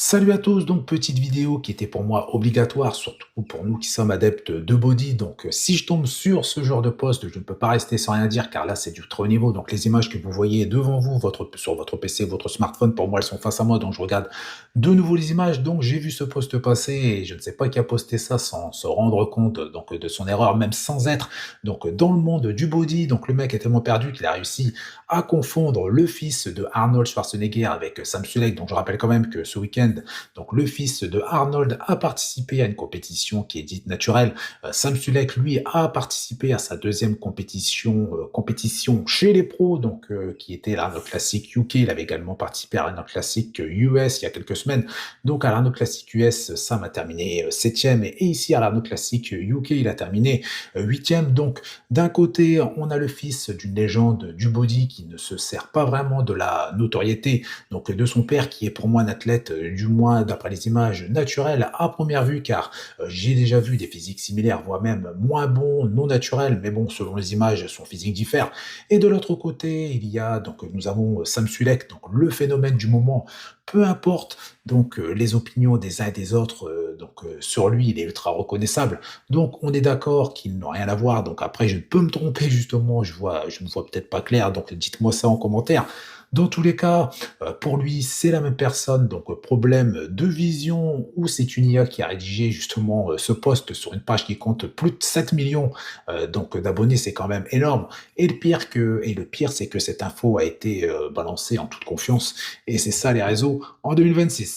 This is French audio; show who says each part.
Speaker 1: Salut à tous, donc petite vidéo qui était pour moi obligatoire, surtout pour nous qui sommes adeptes de body. Donc si je tombe sur ce genre de post, je ne peux pas rester sans rien dire car là c'est du très haut niveau. Donc les images que vous voyez devant vous, sur votre PC, votre smartphone, pour moi elles sont face à moi. Donc je regarde de nouveau les images. Donc j'ai vu ce post passer et je ne sais pas qui a posté ça sans se rendre compte donc de son erreur, même sans être donc dans le monde du body. Donc le mec est tellement perdu qu'il a réussi à confondre le fils de Arnold Schwarzenegger avec Sam Sulek. Donc je rappelle quand même que ce week-end, donc le fils de Arnold a participé à une compétition qui est dite naturelle. Sam Sulek, lui, a participé à sa deuxième compétition chez les pros, donc qui était l'Arnold Classic UK. Il avait également participé à l'Arnold Classic US il y a quelques semaines. Donc à l'Arnold Classic US, Sam a terminé septième et ici à l'Arnold Classic UK, il a terminé huitième. Donc d'un côté, on a le fils d'une légende du body qui ne se sert pas vraiment de la notoriété donc de son père qui est pour moi un athlète, du moins d'après les images, naturel à première vue car j'ai déjà vu des physiques similaires, voire même moins bons, non naturels, mais bon, selon les images, son physique diffère. Et de l'autre côté, il y a donc nous avons Sam Sulek, donc le phénomène du moment, peu importe donc les opinions des uns et des autres, sur lui, il est ultra reconnaissable. Donc on est d'accord qu'ils n'ont rien à voir. Donc après, je peux me tromper justement, je ne vois peut-être pas clair. Donc dites-moi ça en commentaire. Dans tous les cas, pour lui, c'est la même personne. Donc problème de vision ou c'est une IA qui a rédigé justement ce post sur une page qui compte plus de 7 millions donc d'abonnés, c'est quand même énorme. Et le pire, c'est que cette info a été balancée en toute confiance. Et c'est ça les réseaux en 2026.